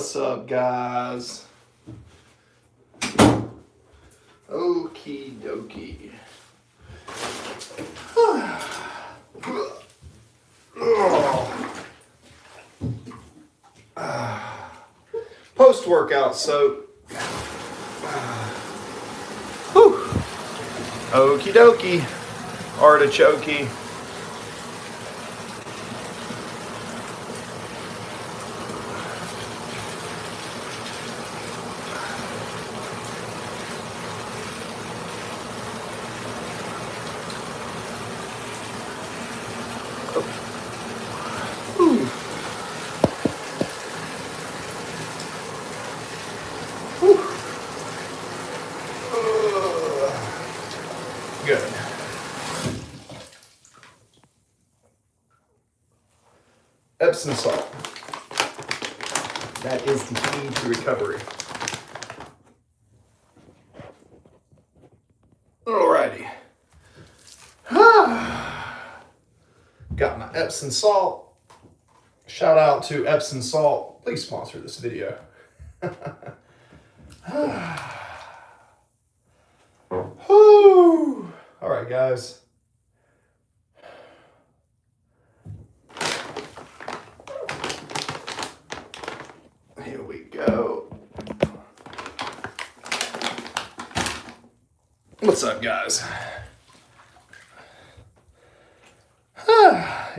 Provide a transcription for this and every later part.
What's up, guys? Okie dokie. Post-workout soap. Okie dokie. Artichoke. Good. Epsom salt. That is the key to recovery. Alrighty. Got my Epsom salt. Shout out to Epsom salt. Please sponsor this video. All right, guys. Here we go. What's up, guys?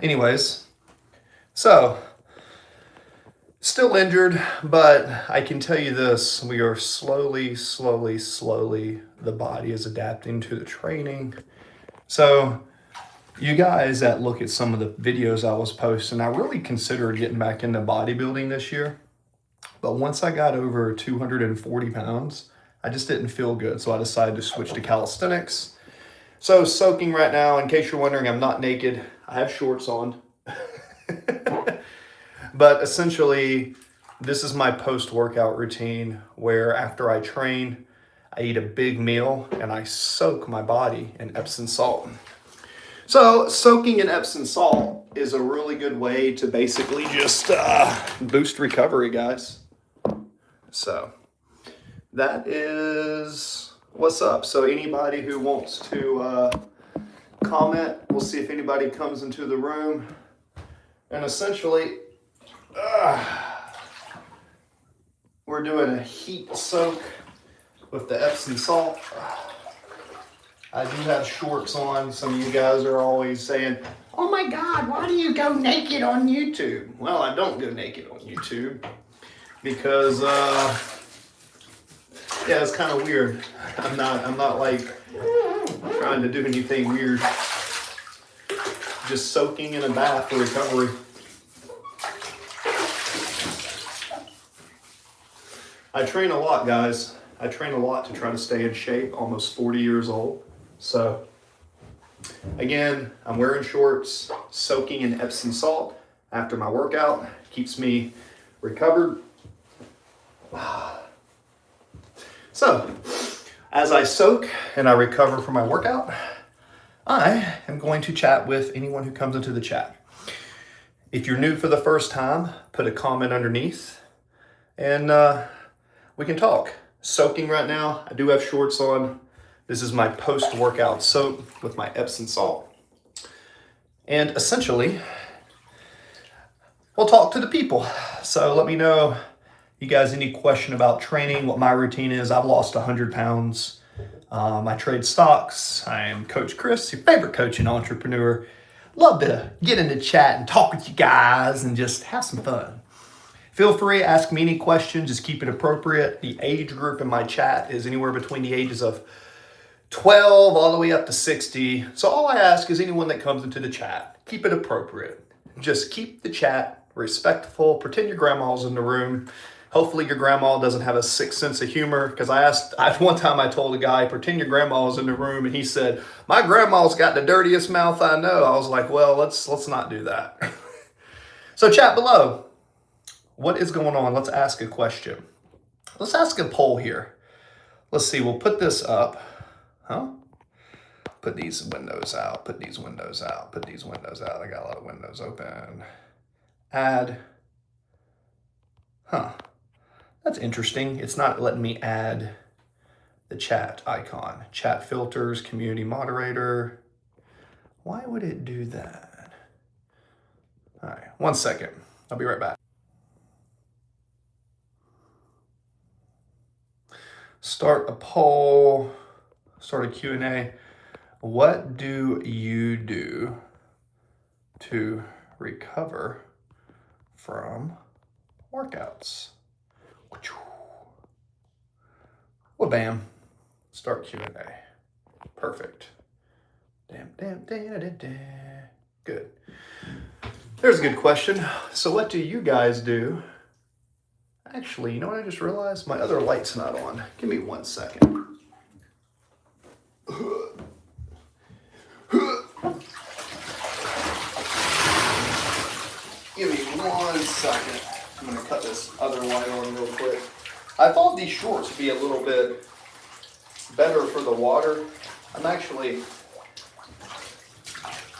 Anyways, so still injured, but I can tell you this, we are slowly, the body is adapting to the training. So you guys that look at some of the videos I was posting, I really considered getting back into bodybuilding this year. But once I got over 240 pounds, I just didn't feel good. So I decided to switch to calisthenics. So soaking right now, in case you're wondering, I'm not naked. I have shorts on. But essentially, this is my post-workout routine where after I train, I eat a big meal and I soak my body in Epsom salt. So soaking in Epsom salt is a really good way to basically just boost recovery, guys. So that is what's up. So anybody who wants to comment, we'll see if anybody comes into the room. And essentially, we're doing a heat soak with the Epsom salt. I do have shorts on. Some of you guys are always saying, oh my God, why do you go naked on YouTube? Well, I don't go naked on YouTube because, yeah, it's kind of weird. I'm not like trying to do anything weird. Just soaking in a bath for recovery. I train a lot, guys. I train a lot to try to stay in shape, almost 40 years old. So, again, I'm wearing shorts, soaking in Epsom salt after my workout. Keeps me recovered. So, as I soak and I recover from my workout, I am going to chat with anyone who comes into the chat. If you're new for the first time, put a comment underneath and we can talk. Soaking right now, I do have shorts on. This is my post-workout soak with my Epsom salt. And essentially, we'll talk to the people. So let me know, you guys, any question about training, what my routine is. I've lost 100 pounds. I trade stocks. I am Coach Chris, your favorite coach and entrepreneur. Love to get into chat and talk with you guys and just have some fun. Feel free to ask me any questions, just keep it appropriate. The age group in my chat is anywhere between the ages of 12 all the way up to 60. So all I ask is anyone that comes into the chat, keep it appropriate. Just keep the chat respectful. Pretend your grandma's in the room. Hopefully your grandma doesn't have a sick sense of humor, because one time I told a guy, pretend your grandma was in the room, and he said, my grandma's got the dirtiest mouth I know. I was like, well, let's not do that. So chat below. What is going on? Let's ask a question. Let's ask a poll here. Let's see, we'll put this up. Put these windows out, put these windows out, put these windows out. I got a lot of windows open. Add. That's interesting. It's not letting me add the chat icon. Chat filters, community moderator. Why would it do that? All right, 1 second. I'll be right back. Start a poll, start a Q&A. What do you do to recover from workouts? Well, bam. Start Q&A. Perfect. Good. There's a good question. So what do you guys do? Actually, you know what I just realized? My other light's not on. Give me 1 second. Give me 1 second. I'm gonna cut this other light on real quick. I thought these shorts would be a little bit better for the water. I'm actually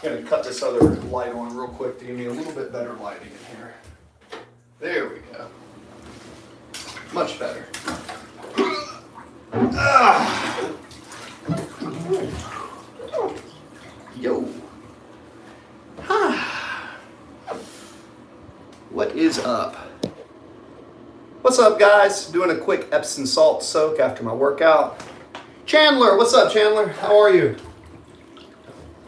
gonna cut this other light on real quick to give me a little bit better lighting in here. There we go. Much better. Yo. What is up? What's up, guys? Doing a quick Epsom salt soak after my workout. Chandler, what's up, Chandler? How are you?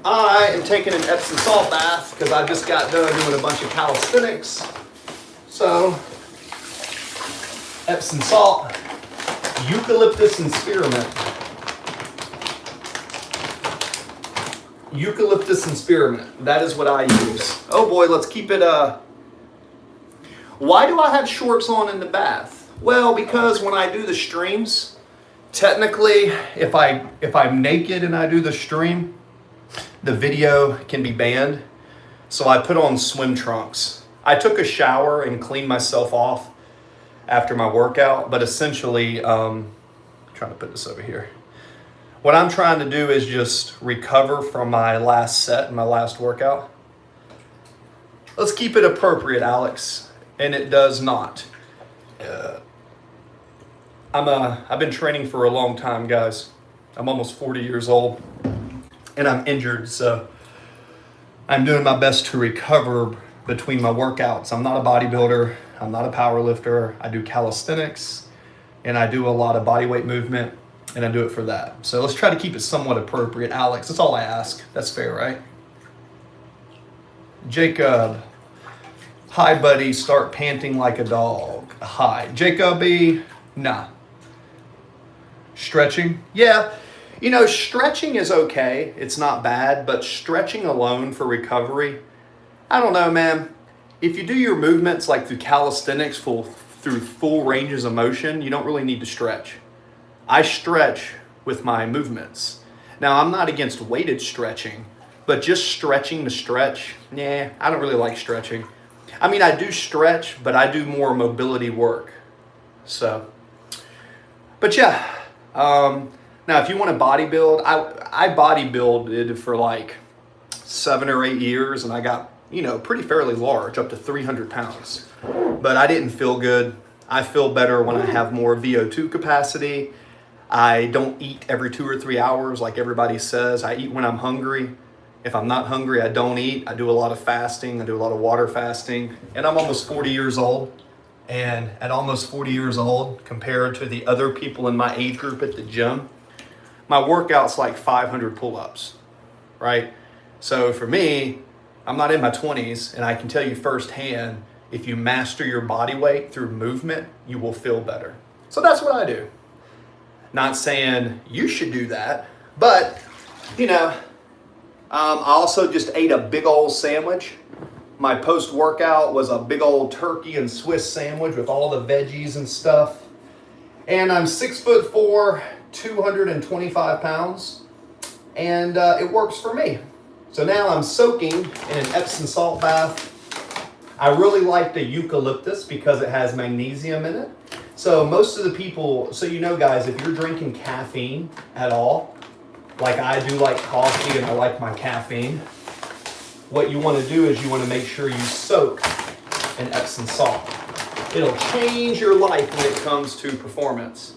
I am taking an Epsom salt bath because I just got done doing a bunch of calisthenics. So, Epsom salt, eucalyptus and spearmint. Eucalyptus and spearmint. That is what I use. Oh boy, let's keep it. Why do I have shorts on in the bath? Well, because when I do the streams, technically, if I'm naked and I do the stream, the video can be banned. So I put on swim trunks. I took a shower and cleaned myself off after my workout, but essentially, trying to put this over here. What I'm trying to do is just recover from my last set and my last workout. Let's keep it appropriate, Alex. And it does not. I've been training for a long time, guys. I'm almost 40 years old and I'm injured, so I'm doing my best to recover between my workouts. I'm not a bodybuilder. I'm not a power lifter. I do calisthenics and I do a lot of body weight movement and I do it for that. So let's try to keep it somewhat appropriate, Alex. That's all I ask. That's fair, right? Jacob. Hi, buddy. Start panting like a dog. Hi. Jacoby. Nah. Stretching? Yeah. You know, stretching is okay. It's not bad, but stretching alone for recovery, I don't know, man. If you do your movements like through calisthenics through full ranges of motion, you don't really need to stretch. I stretch with my movements. Now, I'm not against weighted stretching, but just stretching to stretch, nah, I don't really like stretching. I mean, I do stretch, but I do more mobility work. So, but yeah. Now, if you want to bodybuild, I bodybuilded for like 7 or 8 years, and I got, you know, pretty fairly large, up to 300 pounds. But I didn't feel good. I feel better when I have more VO2 capacity. I don't eat every 2 or 3 hours like everybody says. I eat when I'm hungry. If I'm not hungry, I don't eat. I do a lot of fasting. I do a lot of water fasting. And I'm almost 40 years old. And at almost 40 years old, compared to the other people in my age group at the gym, my workout's like 500 pull-ups, right? So for me, I'm not in my 20s, and I can tell you firsthand, if you master your body weight through movement, you will feel better. So that's what I do. Not saying you should do that, but, you know, I also just ate a big old sandwich. My post-workout was a big old turkey and Swiss sandwich with all the veggies and stuff. And I'm 6'4", 225 pounds, and it works for me. So now I'm soaking in an Epsom salt bath. I really like the eucalyptus because it has magnesium in it. So most of the people, so you know guys, if you're drinking caffeine at all, like I do like coffee and I like my caffeine, what you want to do is you want to make sure you soak in Epsom salt. It'll change your life when it comes to performance.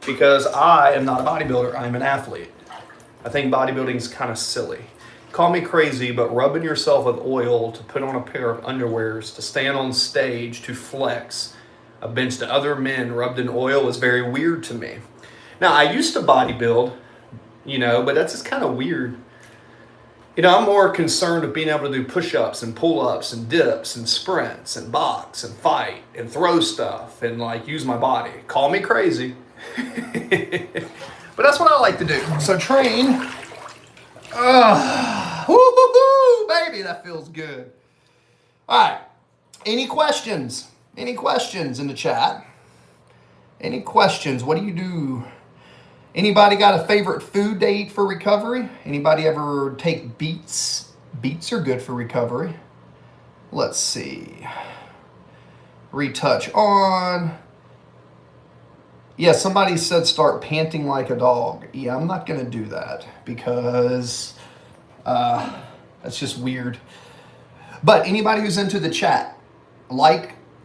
Because I am not a bodybuilder, I'm an athlete. I think bodybuilding is kind of silly. Call me crazy, but rubbing yourself with oil to put on a pair of underwears, to stand on stage, to flex against other men rubbed in oil is very weird to me. Now, I used to bodybuild, but that's just kind of weird. I'm more concerned with being able to do push-ups and pull-ups and dips and sprints and box and fight and throw stuff and use my body. Call me crazy. But that's what I like to do. So train. Woo-hoo-hoo, baby, that feels good. All right. Any questions? Any questions in the chat? Any questions? What do you do? Anybody got a favorite food they eat for recovery? Anybody ever take beets? Beets are good for recovery. Let's see. Retouch on. Yeah, somebody said start panting like a dog. Yeah, I'm not going to do that because that's just weird. But anybody who's into the chat,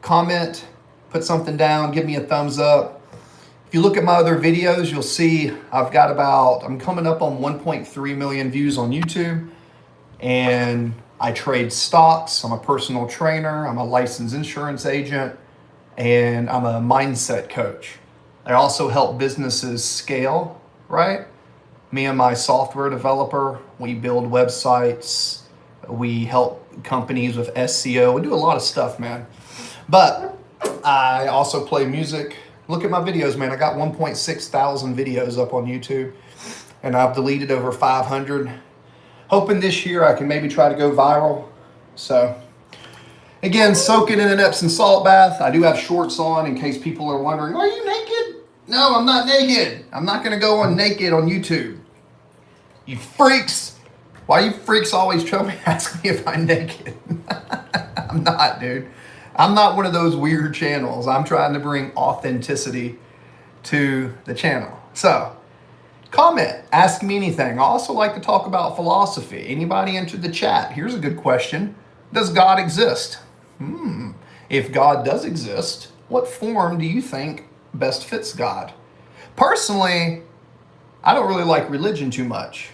comment, put something down, give me a thumbs up. If you look at my other videos, you'll see I'm coming up on 1.3 million views on YouTube. And I trade stocks. I'm a personal trainer. I'm a licensed insurance agent. And I'm a mindset coach. I also help businesses scale, right? Me and my software developer, we build websites. We help companies with SEO. We do a lot of stuff, man. But I also play music. Look at my videos, man. I got 1.6 thousand videos up on YouTube, and I've deleted over 500. Hoping this year I can maybe try to go viral. So, again, soaking in an Epsom salt bath. I do have shorts on in case people are wondering, are you naked? No, I'm not naked. I'm not going to go on naked on YouTube. You freaks. Why you freaks always try to ask me if I'm naked? I'm not, dude. I'm not one of those weird channels. I'm trying to bring authenticity to the channel. So, comment, ask me anything. I also like to talk about philosophy. Anybody enter the chat? Here's a good question. Does God exist? If God does exist, what form do you think best fits God? Personally, I don't really like religion too much.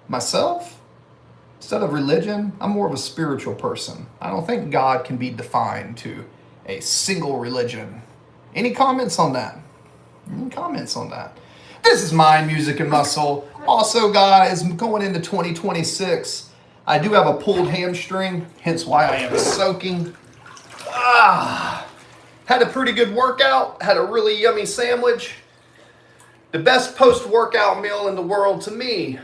Myself, instead of religion, I'm more of a spiritual person. I don't think God can be defined to a single religion. Any comments on that? Any comments on that? This is Mind, Music, and Muscle. Also, guys, going into 2026, I do have a pulled hamstring, hence why I am soaking. Had a pretty good workout, had a really yummy sandwich. The best post-workout meal in the world to me,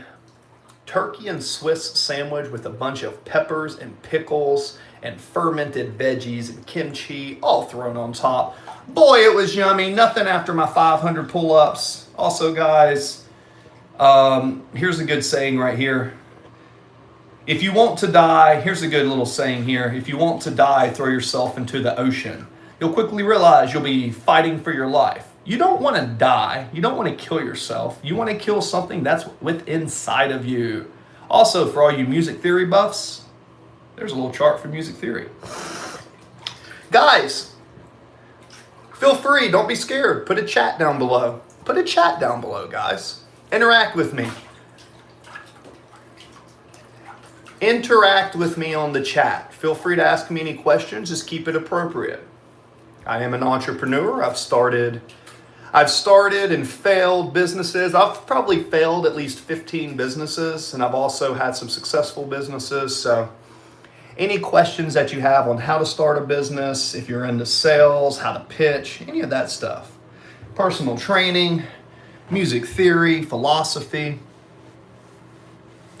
turkey and Swiss sandwich with a bunch of peppers and pickles and fermented veggies and kimchi all thrown on top. Boy, it was yummy. Nothing after my 500 pull-ups. Also, guys, here's a good saying right here. If you want to die, here's a good little saying here. If you want to die, throw yourself into the ocean. You'll quickly realize you'll be fighting for your life. You don't want to die. You don't want to kill yourself. You want to kill something that's within inside of you. Also, for all you music theory buffs, there's a little chart for music theory. Guys, feel free. Don't be scared. Put a chat down below. Put a chat down below, guys. Interact with me. Interact with me on the chat. Feel free to ask me any questions. Just keep it appropriate. I am an entrepreneur. I've started and failed businesses. I've probably failed at least 15 businesses, and I've also had some successful businesses. So any questions that you have on how to start a business, if you're into sales, how to pitch, any of that stuff. Personal training, music theory, philosophy.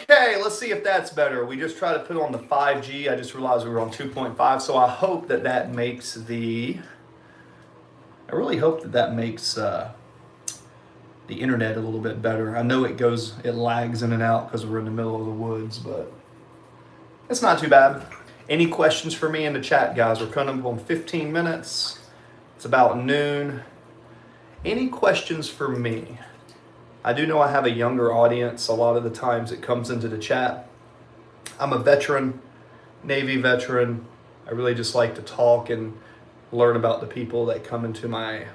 Okay, let's see if that's better. We just tried to put on the 5G. I just realized we were on 2.5, so I hope that makes I really hope that makes the internet a little bit better. I know it lags in and out because we're in the middle of the woods, but it's not too bad. Any questions for me in the chat, guys? We're coming up on 15 minutes. It's about noon. Any questions for me? I do know I have a younger audience. A lot of the times it comes into the chat. I'm a veteran, Navy veteran. I really just like to talk and learn about the people that come into my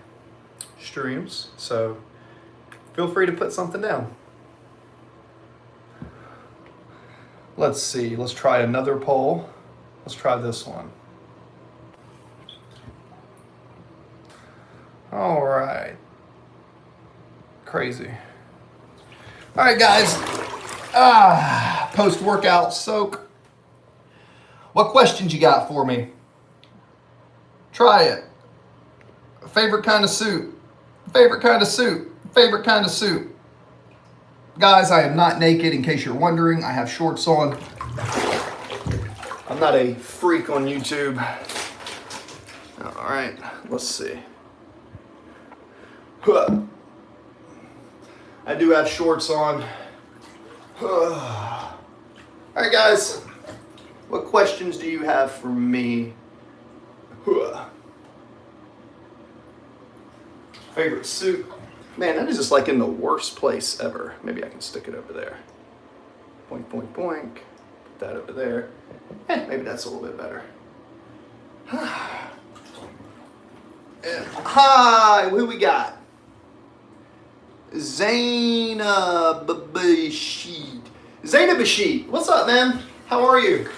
streams. So feel free to put something down. Let's see, let's try another poll. Let's try this one. All right. Crazy. All right, guys. Post-workout soak. What questions you got for me? Try it. Favorite kind of soup. Favorite kind of soup. Favorite kind of soup. Guys, I am not naked, in case you're wondering. I have shorts on. I'm not a freak on YouTube. All right, let's see. I do have shorts on. All right, guys. What questions do you have for me? Favorite soup? Man, that is just like in the worst place ever. Maybe I can stick it over there. Boink, boink, boink. Put that over there. Maybe that's a little bit better. Hi, who we got? Zainab Bashid. Zainab Bashid, what's up, man? How are you?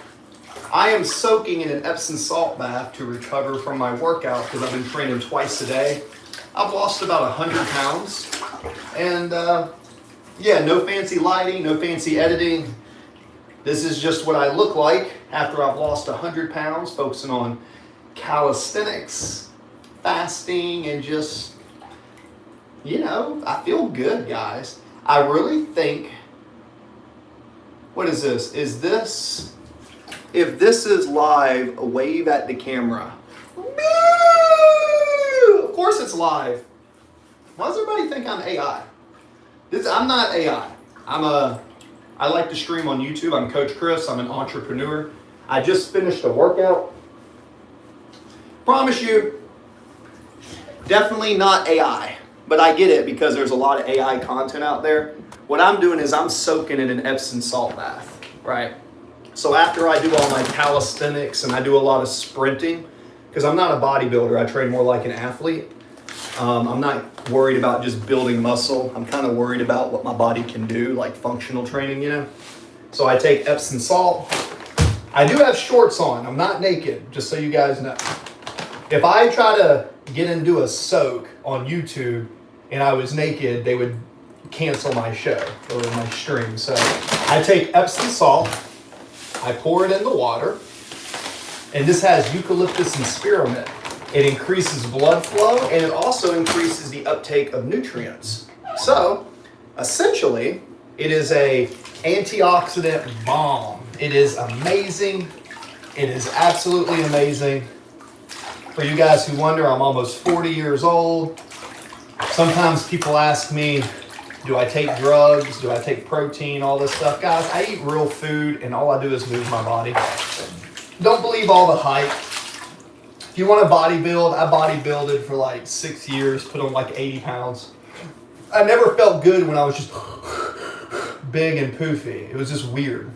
I am soaking in an Epsom salt bath to recover from my workout because I've been training twice a day. I've lost about 100 pounds. And yeah, no fancy lighting, no fancy editing. This is just what I look like after I've lost 100 pounds, focusing on calisthenics, fasting, and just, you know, I feel good, guys. I really think, what is this? Is this, if this is live, wave at the camera. Of course it's live. Why does everybody think I'm AI? I'm not AI. I like to stream on YouTube. I'm Coach Chris. I'm an entrepreneur. I just finished a workout. Promise you, definitely not AI. But I get it because there's a lot of AI content out there. What I'm doing is I'm soaking in an Epsom salt bath, right? So after I do all my calisthenics and I do a lot of sprinting, because I'm not a bodybuilder, I train more like an athlete. I'm not worried about just building muscle. I'm kind of worried about what my body can do, like functional training, you know? So I take Epsom salt. I do have shorts on. I'm not naked, just so you guys know. If I try to get into a soak on YouTube and I was naked, they would cancel my show or my stream. So I take Epsom salt, I pour it in the water, and this has eucalyptus and spearmint. It increases blood flow and it also increases the uptake of nutrients. So essentially, it is a antioxidant bomb. It is amazing. It is absolutely amazing. For you guys who wonder, I'm almost 40 years old. Sometimes people ask me, do I take drugs? Do I take protein? All this stuff. Guys, I eat real food and all I do is move my body. Don't believe all the hype. If you want to bodybuild, I bodybuilded for like 6 years, put on like 80 pounds. I never felt good when I was just big and poofy. It was just weird.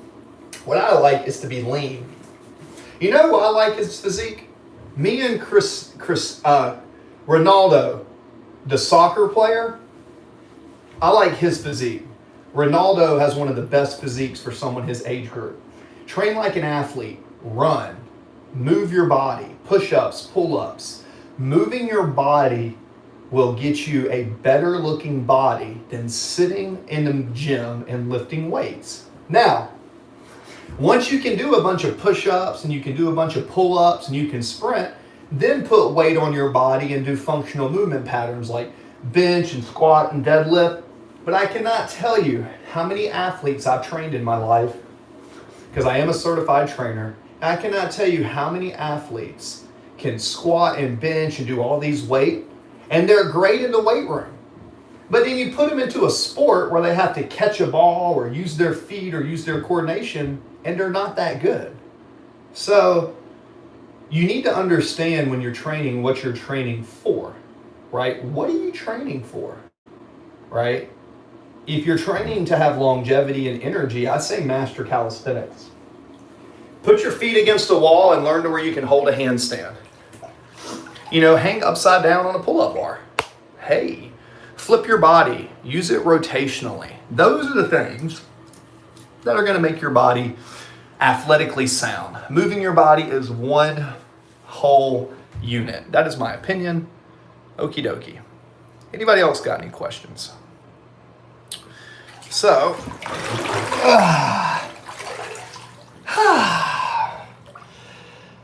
What I like is to be lean. You know who I like his physique? Me and Ronaldo, the soccer player, I like his physique. Ronaldo has one of the best physiques for someone his age group. Train like an athlete, run, move your body, push-ups, pull-ups. Moving your body will get you a better looking body than sitting in the gym and lifting weights. Now, once you can do a bunch of push-ups and you can do a bunch of pull-ups and you can sprint, then put weight on your body and do functional movement patterns like bench and squat and deadlift. But I cannot tell you how many athletes I've trained in my life, because I am a certified trainer. I cannot tell you how many athletes can squat and bench and do all these weight, and they're great in the weight room. But then you put them into a sport where they have to catch a ball or use their feet or use their coordination, and they're not that good. So you need to understand when you're training what you're training for, right? What are you training for, right? If you're training to have longevity and energy, I say master calisthenics. Put your feet against a wall and learn to where you can hold a handstand. You know, hang upside down on a pull-up bar. Hey, flip your body. Use it rotationally. Those are the things that are going to make your body athletically sound. Moving your body is one whole unit. That is my opinion. Okie dokie. Anybody else got any questions? So,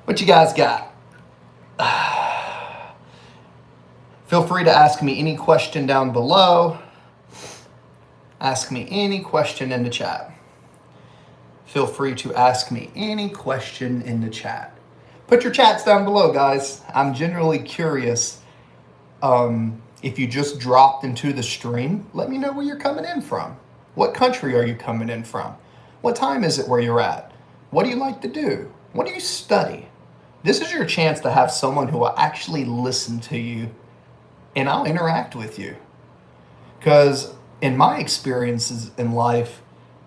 what you guys got? Feel free to ask me any question down below. Ask me any question in the chat. Feel free to ask me any question in the chat. Put your chats down below, guys. I'm generally curious. If you just dropped into the stream, let me know where you're coming in from. What country are you coming in from? What time is it where you're at? What do you like to do? What do you study? This is your chance to have someone who will actually listen to you, and I'll interact with you. Because in my experiences in life,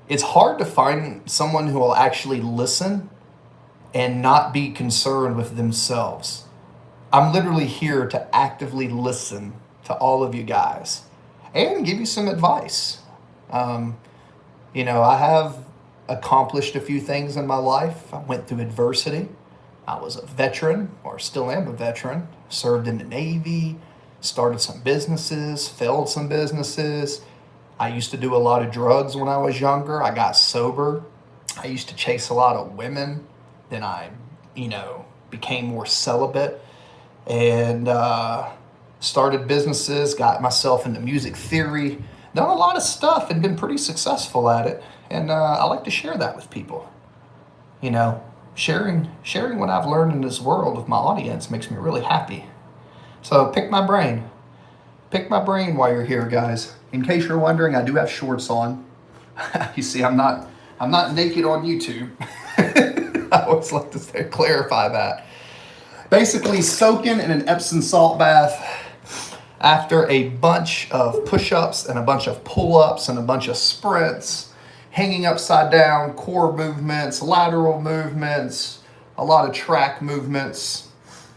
it's hard to find someone who will actually listen and not be concerned with themselves. I'm literally here to actively listen to all of you guys and give you some advice. You know, I have accomplished a few things in my life. I went through adversity. I was a veteran, or still am a veteran, served in the Navy, started some businesses, failed some businesses. I used to do a lot of drugs when I was younger. I got sober. I used to chase a lot of women. Then I, became more celibate and started businesses, got myself into music theory, done a lot of stuff and been pretty successful at it. And I like to share that with people. You know, sharing what I've learned in this world with my audience makes me really happy. So pick my brain. Pick my brain while you're here, guys. In case you're wondering, I do have shorts on. You see, I'm not naked on YouTube. I always like to clarify that. Basically, soaking in an Epsom salt bath after a bunch of push-ups and a bunch of pull-ups and a bunch of sprints, hanging upside down, core movements, lateral movements, a lot of track movements.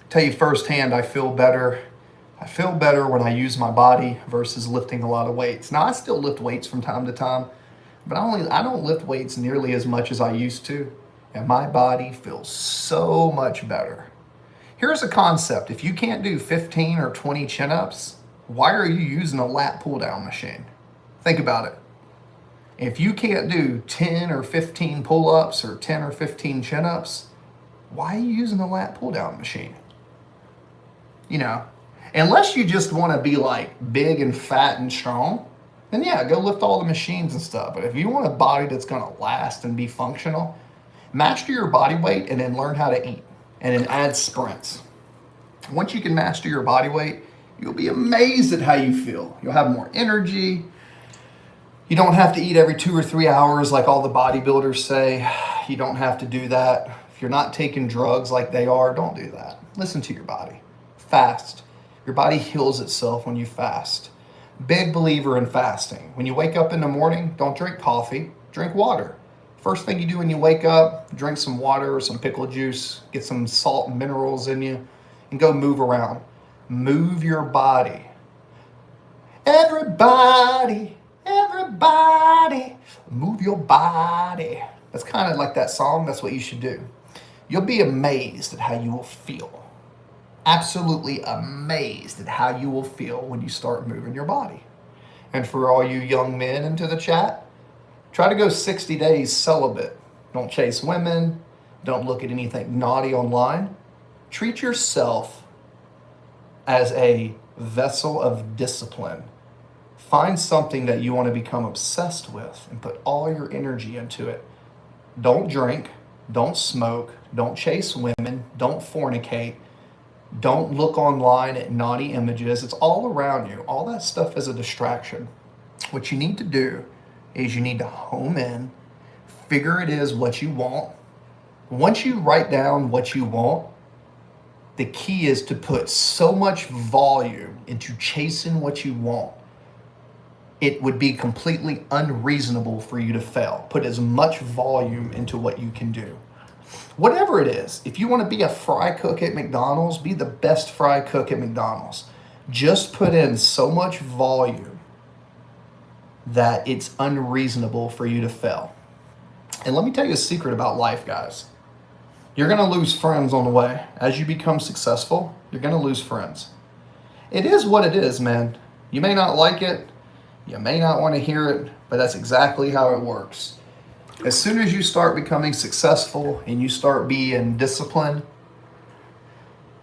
Tell you firsthand, I feel better. I feel better when I use my body versus lifting a lot of weights. Now, I still lift weights from time to time, but I don't lift weights nearly as much as I used to, and my body feels so much better. Here's a concept. If you can't do 15 or 20 chin-ups, why are you using a lat pull-down machine? Think about it. If you can't do 10 or 15 pull-ups or 10 or 15 chin-ups, why are you using a lat pull-down machine? You know, unless you just want to be like big and fat and strong, then yeah, go lift all the machines and stuff. But if you want a body that's going to last and be functional, master your body weight and then learn how to eat. And then add sprints. Once you can master your body weight, you'll be amazed at how you feel. You'll have more energy. You don't have to eat every 2 or 3 hours like all the bodybuilders say. You don't have to do that. If you're not taking drugs like they are, don't do that. Listen to your body. Fast. Your body heals itself when you fast. Big believer in fasting. When you wake up in the morning, don't drink coffee, drink water. First thing you do when you wake up, drink some water or some pickle juice, get some salt and minerals in you, and go move around. Move your body. Everybody, move your body. That's kind of like that song. That's what you should do. You'll be amazed at how you will feel. Absolutely amazed at how you will feel when you start moving your body. And for all you young men into the chat, try to go 60 days celibate. Don't chase women. Don't look at anything naughty online. Treat yourself as a vessel of discipline. Find something that you want to become obsessed with and put all your energy into it. Don't drink. Don't smoke. Don't chase women. Don't fornicate. Don't look online at naughty images. It's all around you. All that stuff is a distraction. What you need to do is you need to home in, figure it is what you want. Once you write down what you want, the key is to put so much volume into chasing what you want. It would be completely unreasonable for you to fail. Put as much volume into what you can do. Whatever it is, if you want to be a fry cook at McDonald's, be the best fry cook at McDonald's. Just put in so much volume that it's unreasonable for you to fail. And let me tell you a secret about life, guys. You're going to lose friends on the way. As you become successful, you're going to lose friends. It is what it is, man. You may not like it. You may not want to hear it, but that's exactly how it works. As soon as you start becoming successful and you start being disciplined,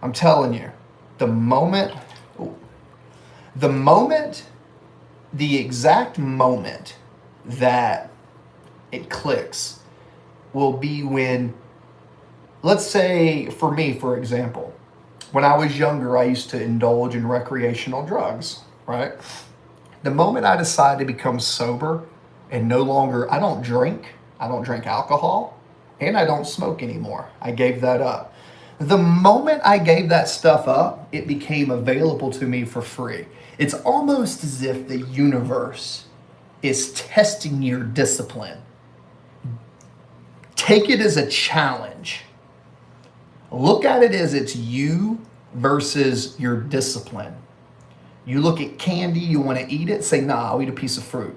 I'm telling you, the exact moment that it clicks will be when, let's say for me, for example, when I was younger, I used to indulge in recreational drugs, right? The moment I decided to become sober and no longer, I don't drink alcohol, and I don't smoke anymore. I gave that up. The moment I gave that stuff up, it became available to me for free. It's almost as if the universe is testing your discipline. Take it as a challenge. Look at it as it's you versus your discipline. You look at candy, you want to eat it, say, nah, I'll eat a piece of fruit.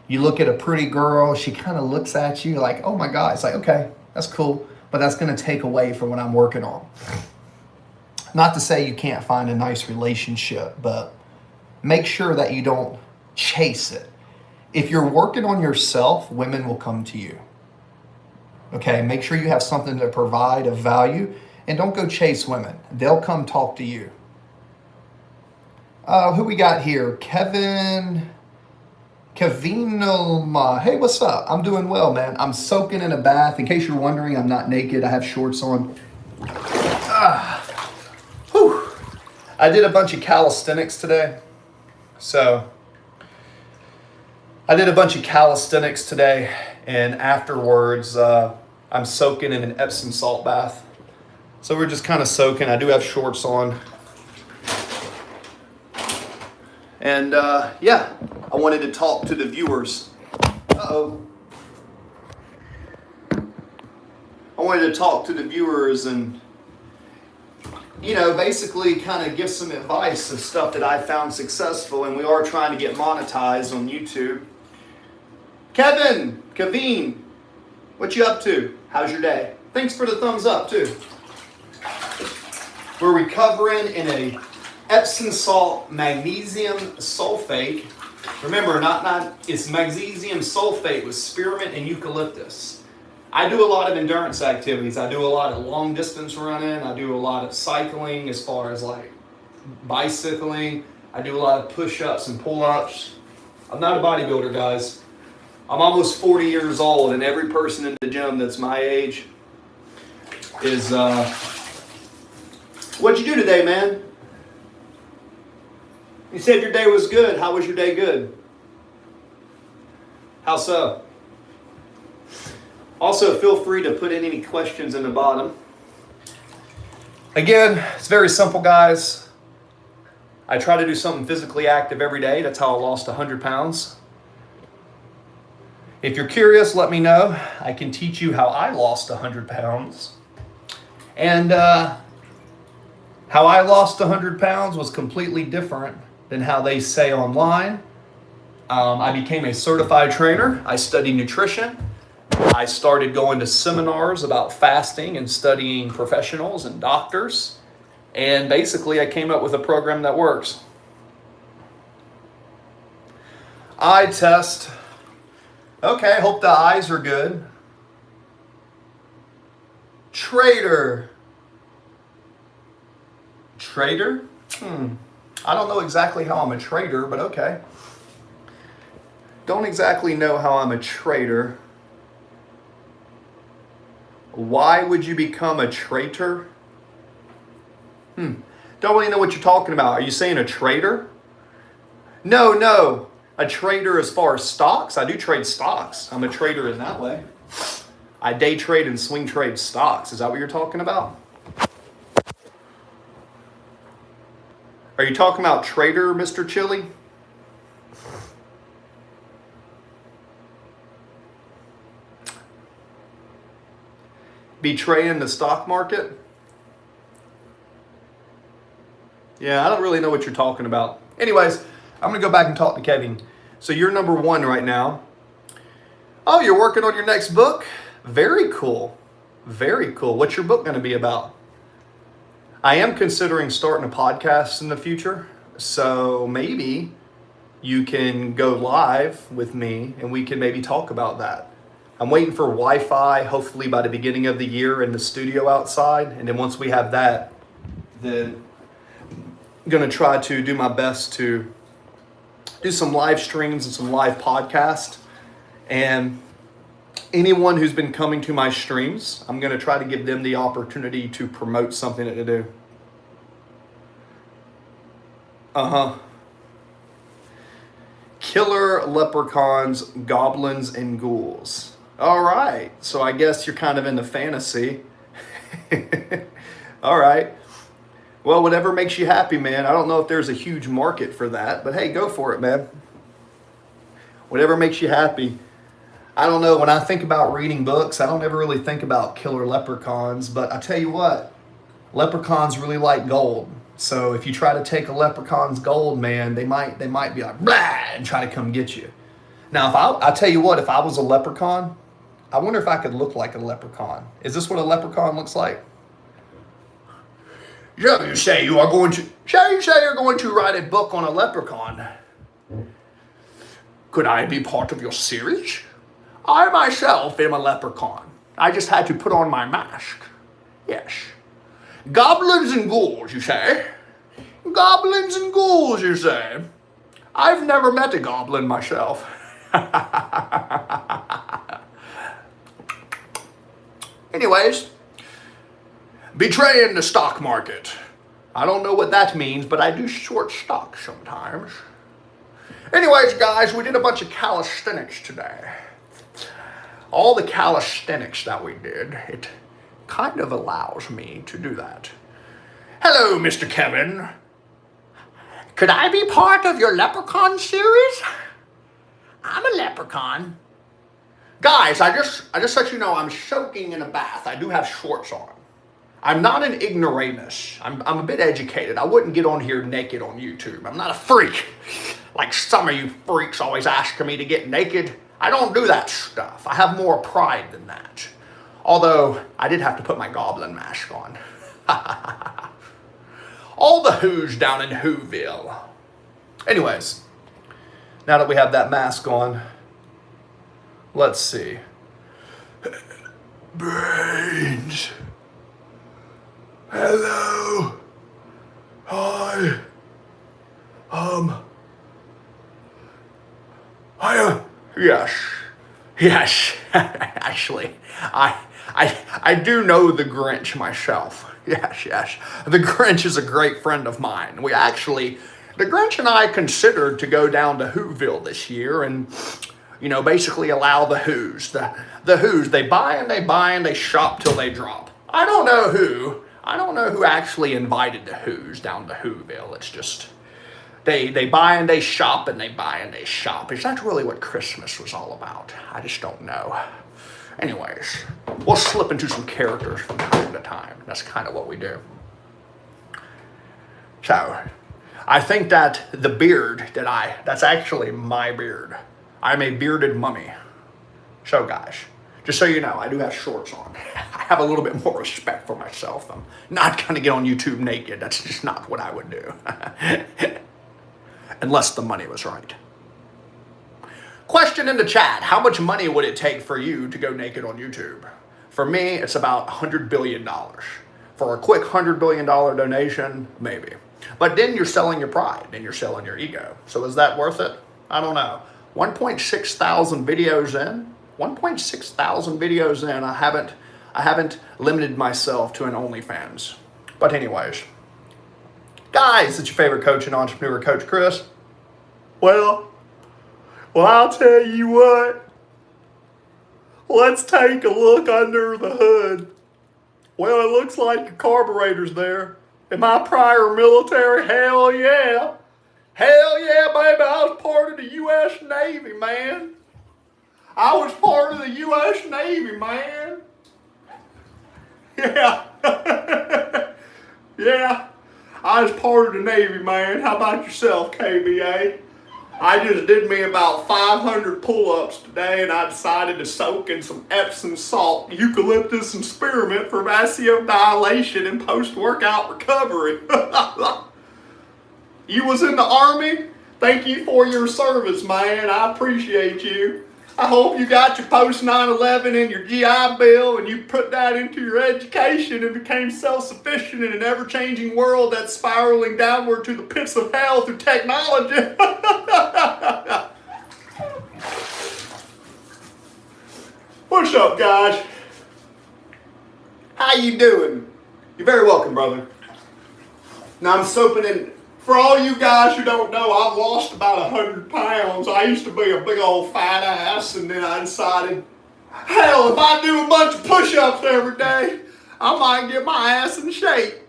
You look at a pretty girl, she kind of looks at you like, oh my God. It's like, okay, that's cool, but that's going to take away from what I'm working on. Not to say you can't find a nice relationship, but make sure that you don't chase it. If you're working on yourself, women will come to you. Okay, make sure you have something to provide of value, and don't go chase women. They'll come talk to you. Who we got here? Kavinoma. Hey, what's up? I'm doing well, man. I'm soaking in a bath. In case you're wondering, I'm not naked. I have shorts on. I did a bunch of calisthenics today. And afterwards, I'm soaking in an Epsom salt bath. So we're just kind of soaking. I do have shorts on. And I wanted to talk to the viewers. I wanted to talk to the viewers and, basically kind of give some advice of stuff that I found successful, and we are trying to get monetized on YouTube. Kaveen, what you up to? How's your day? Thanks for the thumbs up too. We're recovering in a Epsom salt magnesium sulfate. Remember, it's magnesium sulfate with spearmint and eucalyptus. I do a lot of endurance activities. I do a lot of long distance running. I do a lot of cycling as far as like bicycling. I do a lot of push-ups and pull-ups. I'm not a bodybuilder, guys. I'm almost 40 years old, and every person in the gym that's my age is, what'd you do today, man? You said your day was good. How was your day good? How so? Also, feel free to put in any questions in the bottom. Again, it's very simple, guys. I try to do something physically active every day. That's how I lost 100 pounds. If you're curious, let me know. I can teach you how I lost 100 pounds. And how I lost 100 pounds was completely different than how they say online. I became a certified trainer. I studied nutrition. I started going to seminars about fasting and studying professionals and doctors. And basically, I came up with a program that works. Eye test. Okay, hope the eyes are good. Trader. I don't know exactly how I'm a trader, but okay. Don't exactly know how I'm a trader. Why would you become a traitor? Don't really know what you're talking about. Are you saying a trader? No. A trader as far as stocks? I do trade stocks. I'm a trader in that way. I day trade and swing trade stocks. Is that what you're talking about? Are you talking about trader, Mr. Chili? Betraying the stock market? Yeah, I don't really know what you're talking about. Anyways, I'm going to go back and talk to Kevin. So you're number 1 right now. Oh, you're working on your next book? Very cool. Very cool. What's your book going to be about? I am considering starting a podcast in the future. So maybe you can go live with me and we can maybe talk about that. I'm waiting for Wi-Fi, hopefully by the beginning of the year in the studio outside. And then once we have that, then I'm going to try to do my best to do some live streams and some live podcasts. And anyone who's been coming to my streams, I'm going to try to give them the opportunity to promote something that they do. Killer leprechauns, goblins, and ghouls. All right. So I guess you're kind of into fantasy. All right. Well, whatever makes you happy, man. I don't know if there's a huge market for that, but hey, go for it, man. Whatever makes you happy. I don't know. When I think about reading books, I don't ever really think about killer leprechauns, but I tell you what, leprechauns really like gold. So if you try to take a leprechaun's gold, man, they might be like, blah, and try to come get you. Now, I tell you what, if I was a leprechaun, I wonder if I could look like a leprechaun. Is this what a leprechaun looks like? So you say you're going to write a book on a leprechaun. Could I be part of your series? I myself am a leprechaun. I just had to put on my mask. Yes. Goblins and ghouls, you say? Goblins and ghouls, you say? I've never met a goblin myself. Anyways, betraying the stock market. I don't know what that means, but I do short stocks sometimes. Anyways, guys, we did a bunch of calisthenics today. All the calisthenics that we did, it kind of allows me to do that. Hello, Mr. Kevin. Could I be part of your leprechaun series? I'm a leprechaun. Guys, I just let you know I'm soaking in a bath. I do have shorts on. I'm not an ignoramus. I'm a bit educated. I wouldn't get on here naked on YouTube. I'm not a freak. Like some of you freaks always asking me to get naked. I don't do that stuff. I have more pride than that. Although, I did have to put my goblin mask on. All the Who's down in Whoville. Anyways, now that we have that mask on, let's see. Brains. Hello. Hi. Yes. Actually, I do know the Grinch myself. Yes. The Grinch is a great friend of mine. The Grinch and I considered to go down to Whoville this year and, basically allow the Who's. The Who's, they buy and they shop till they drop. I don't know who actually invited the Who's down to Whoville. It's just, they buy and they shop and they buy and they shop. Is that really what Christmas was all about? I just don't know. Anyways, we'll slip into some characters from time to time. That's kind of what we do. So, I think that the beard that's actually my beard. I'm a bearded mummy. So guys, just so you know, I do have shorts on. I have a little bit more respect for myself. I'm not gonna get on YouTube naked. That's just not what I would do. Unless the money was right. Question in the chat, how much money would it take for you to go naked on YouTube? For me, it's about $100 billion. For a quick $100 billion donation, maybe. But then you're selling your pride, then you're selling your ego. So is that worth it? I don't know. 1.6 thousand videos in. 1.6 thousand videos in. I haven't limited myself to an OnlyFans. But anyways. Guys, it's your favorite coach and entrepreneur, Coach Chris. Well, I'll tell you what. Let's take a look under the hood. Well, it looks like your carburetor's there. Am I prior military? Hell yeah. Hell yeah, baby. I was part of the U.S. Navy, man. I was part of the U.S. Navy, man. Yeah. Yeah. I was part of the Navy, man. How about yourself, KBA? I just did me about 500 pull-ups today, and I decided to soak in some Epsom salt eucalyptus and spearmint for vasodilation and post-workout recovery. You was in the Army? Thank you for your service, man. I appreciate you. I hope you got your post 9/11 and your GI Bill and you put that into your education and became self-sufficient in an ever-changing world that's spiraling downward to the pits of hell through technology. What's up, guys? How you doing? You're very welcome, brother. Now I'm soaping in. For all you guys who don't know, I've lost about 100 pounds. I used to be a big old fat ass, and then I decided, hell, if I do a bunch of push-ups every day, I might get my ass in shape.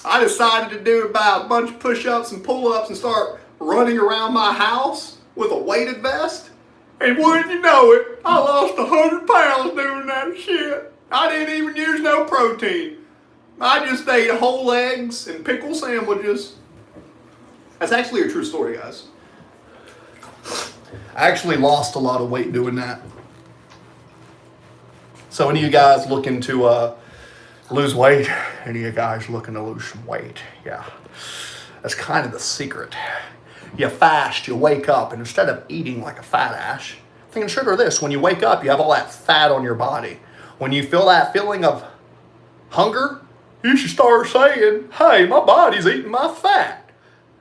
I decided to do about a bunch of push-ups and pull-ups and start running around my house with a weighted vest. And wouldn't you know it, I lost 100 pounds doing that shit. I didn't even use no protein. I just ate whole eggs and pickle sandwiches. That's actually a true story, guys. I actually lost a lot of weight doing that. So any of you guys looking to lose weight? Any of you guys looking to lose some weight? Yeah. That's kind of the secret. You fast, you wake up, and instead of eating like a fat ass, consider this. When you wake up, you have all that fat on your body. When you feel that feeling of hunger, you should start saying, hey, my body's eating my fat.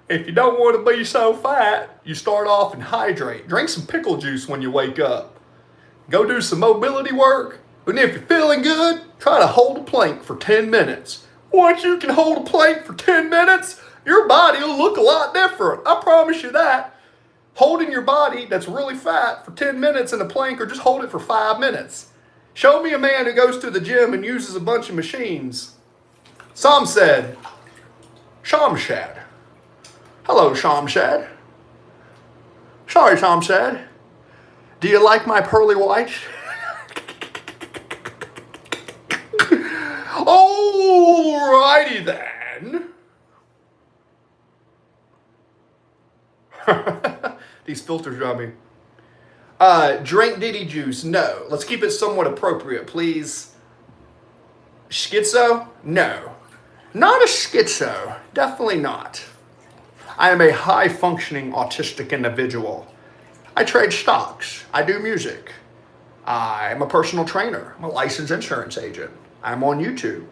If you don't want to be so fat, you start off and hydrate. Drink some pickle juice when you wake up. Go do some mobility work. And if you're feeling good, try to hold a plank for 10 minutes. Once you can hold a plank for 10 minutes, your body will look a lot different. I promise you that. Holding your body that's really fat for 10 minutes in a plank, or just hold it for 5 minutes. Show me a man who goes to the gym and uses a bunch of machines. Some said, Shamshad. Hello, Shamshad. Sorry, Shamshad. Do you like my pearly whites? Alrighty then. These filters drive me. Drink Diddy juice? No. Let's keep it somewhat appropriate, please. Schizo? No. Not a schizo. Definitely not. I am a high-functioning autistic individual. I trade stocks. I do music. I'm a personal trainer. I'm a licensed insurance agent. I'm on YouTube.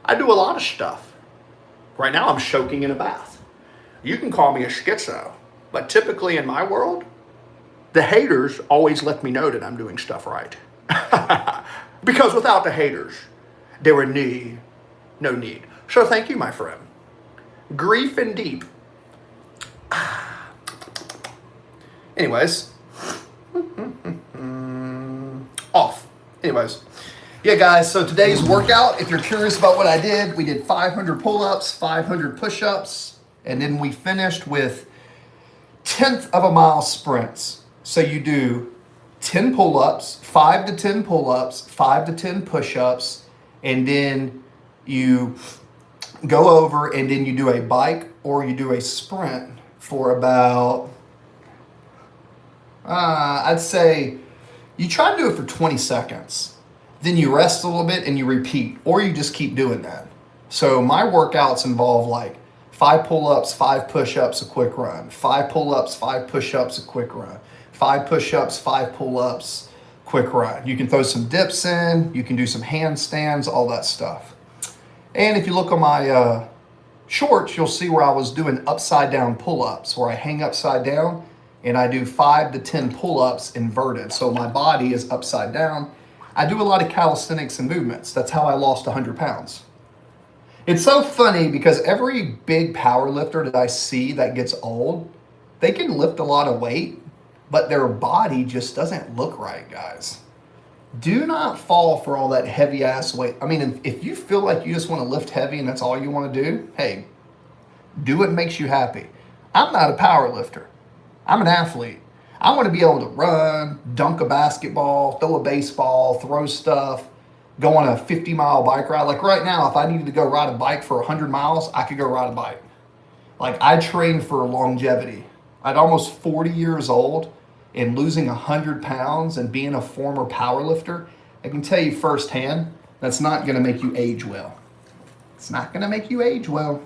I do a lot of stuff. Right now, I'm soaking in a bath. You can call me a schizo, but typically in my world, the haters always let me know that I'm doing stuff right. Because without the haters, there would be no need. So thank you, my friend. Grief and deep. Anyways. Off. Anyways. Yeah, guys, so today's workout, if you're curious about what I did, we did 500 pull-ups, 500 push-ups, and then we finished with 1/10 of a mile sprints. So you do 10 pull-ups, 5 to 10 pull-ups, 5 to 10 push-ups, and then you go over and then you do a bike or you do a sprint for about, I'd say, you try to do it for 20 seconds. Then you rest a little bit and you repeat, or you just keep doing that. So my workouts involve like 5 pull-ups, 5 push-ups, a quick run, 5 pull-ups, 5 push-ups, a quick run, 5 push-ups, 5 pull-ups, quick run. You can throw some dips in, you can do some handstands, all that stuff. And if you look on my shorts, you'll see where I was doing upside down pull-ups, where I hang upside down and I do 5 to 10 pull-ups inverted. So my body is upside down. I do a lot of calisthenics and movements. That's how I lost 100 pounds. It's so funny because every big power lifter that I see that gets old, they can lift a lot of weight, but their body just doesn't look right, guys. Do not fall for all that heavy ass weight. I mean, if you feel like you just want to lift heavy and that's all you want to do, hey, do what makes you happy. I'm not a power lifter. I'm an athlete. I want to be able to run, dunk a basketball, throw a baseball, throw stuff. go on a 50-mile bike ride. Like right now, if I needed to go ride a bike for 100 miles, I could go ride a bike. Like I trained for longevity. At almost 40 years old and losing 100 pounds and being a former power lifter, I can tell you firsthand, that's not going to make you age well. It's not going to make you age well.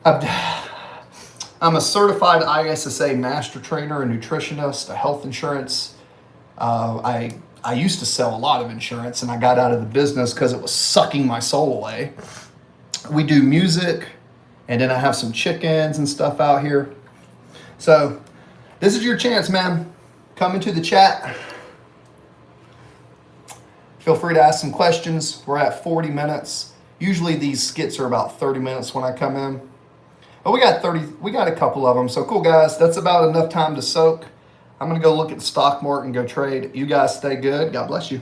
I'm a certified ISSA master trainer, a nutritionist, a health insurance. I used to sell a lot of insurance and I got out of the business because it was sucking my soul away. We do music and then I have some chickens and stuff out here. So this is your chance, man. Come into the chat. Feel free to ask some questions. We're at 40 minutes. Usually these skits are about 30 minutes when I come in. But we got a couple of them. So cool, guys. That's about enough time to soak. I'm going to go look at the stock market and go trade. You guys stay good. God bless you.